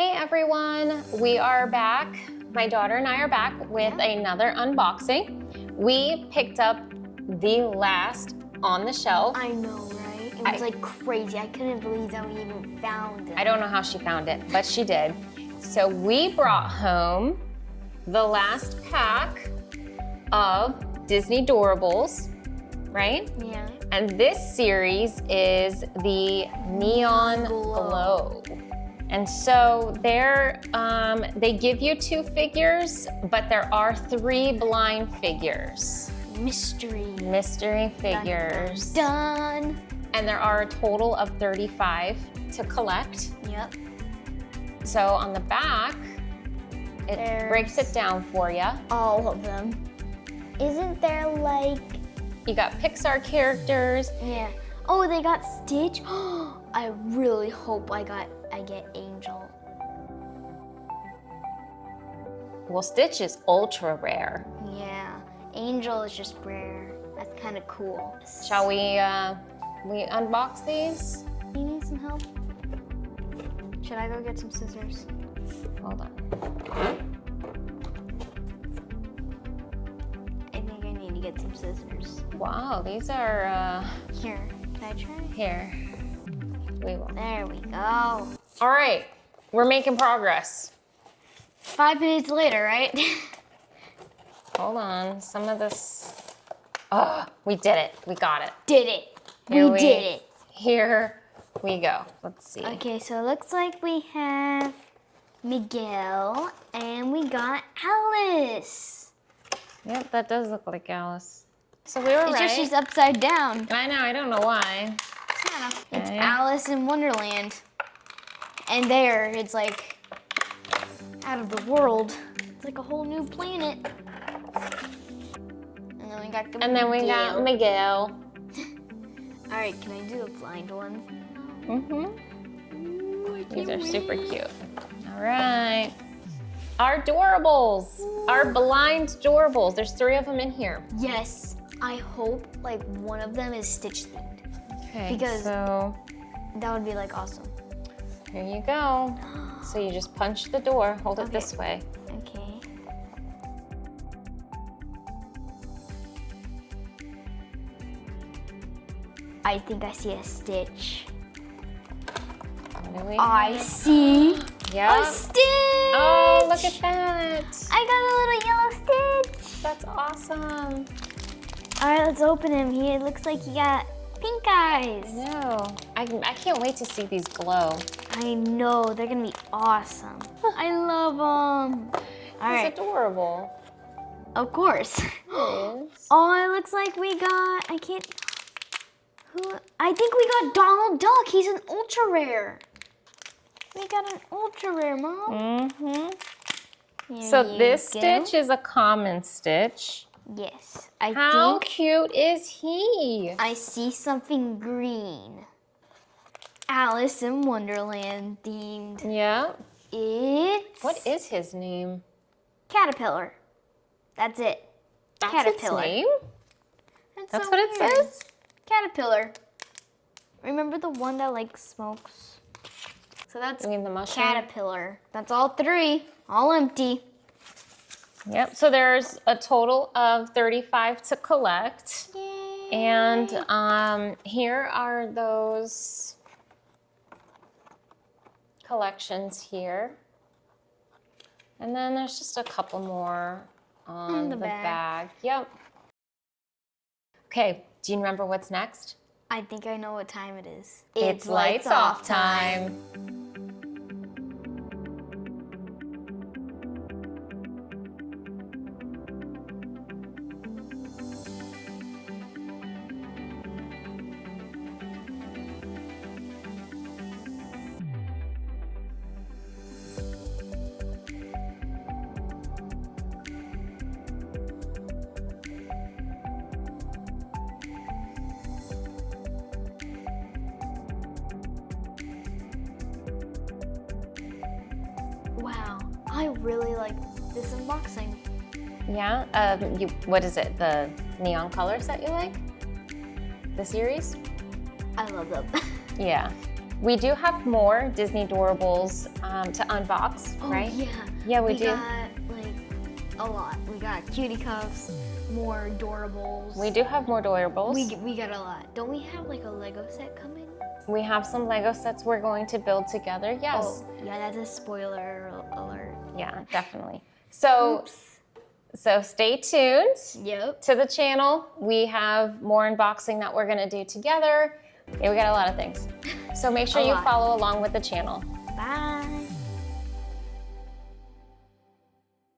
Hey everyone, we are back. My daughter and I are back with another unboxing. We picked up the last on the shelf. I know, right? It was like crazy. I couldn't believe that we even found it. I don't know how she found it, but she did. So we brought home the last pack of Disney Doorables, right? Yeah. And this series is the Neon Glow. And so they give you 2 figures, but there are 3 blind figures. Mystery Figures. Dun. And there are a total of 35 to collect. Yep. So on the back, it breaks it down for you. All of them. Isn't there like... You got Pixar characters. Yeah. Oh, they got Stitch. I really hope I get Angel. Well, Stitch is ultra rare. Yeah. Angel is just rare. That's kind of cool. Shall we unbox these? You need some help? Should I go get some scissors? Hold on. I think I need to get some scissors. Wow, these are Here, can I try? Here. We will. There we go. All right, we're making progress. 5 minutes later, right? Hold on, some of this. Oh, we did it. We got it. Did it. We did it. Here we go. Let's see. Okay, so it looks like we have Miguel and we got Alice. Yep, that does look like Alice. So we were right. It's just she's upside down. I know, I don't know why. It's Alice in Wonderland. And there, it's like out of the world. It's like a whole new planet. And then we got Miguel. All right, can I do the blind ones? These are super cute. All right. Our Doorables. Our blind Doorables. There's 3 of them in here. Yes, I hope like one of them is Stitch themed. Okay, Because so that would be like awesome. here you go. So you just punch the door. Hold it this way. Okay. I think I see a Stitch. What do we I have? see Yeah. a Stitch! Oh, look at that. I got a little yellow Stitch! That's awesome. All right, let's open him. It looks like he got pink eyes. No, I can't wait to see these glow. I know, they're gonna be awesome. I love them. All right. It's adorable. Of course. It is. Oh, it looks like we got, I think we got Donald Duck. He's an ultra rare. We got an ultra rare, Mom. Here So you this go. Stitch is a common Stitch. Yes, How cute is he? I see something green. Alice in Wonderland themed. Yeah. It's... What is his name? Caterpillar. That's it. That's Caterpillar. its name? That's so what it weird. says? Caterpillar. Remember the one that like smokes? So that's You mean the mushroom? Caterpillar. That's all 3, all empty. Yep, so there's a total of 35 to collect. Yay. And here are those collections here. And then there's just a couple more on the bag. Yep. Okay, do you remember what's next? I think I know what time it is. It's lights off time. Wow, I really like this unboxing. Yeah, what is it, the neon colors that you like? The series? I love them. Yeah. We do have more Disney Doorables to unbox, right? Yeah. Yeah, we do. We got like a lot. We got cutie cuffs, more Doorables. We do have more Doorables. We got a lot. Don't we have like a Lego set coming? We have some Lego sets we're going to build together, yes. Oh, yeah, that's a spoiler alert. Yeah, definitely. So stay tuned Yep. to the channel. We have more unboxing that we're gonna do together. Yeah, we got a lot of things. So make sure A you lot. follow along with the channel. Bye.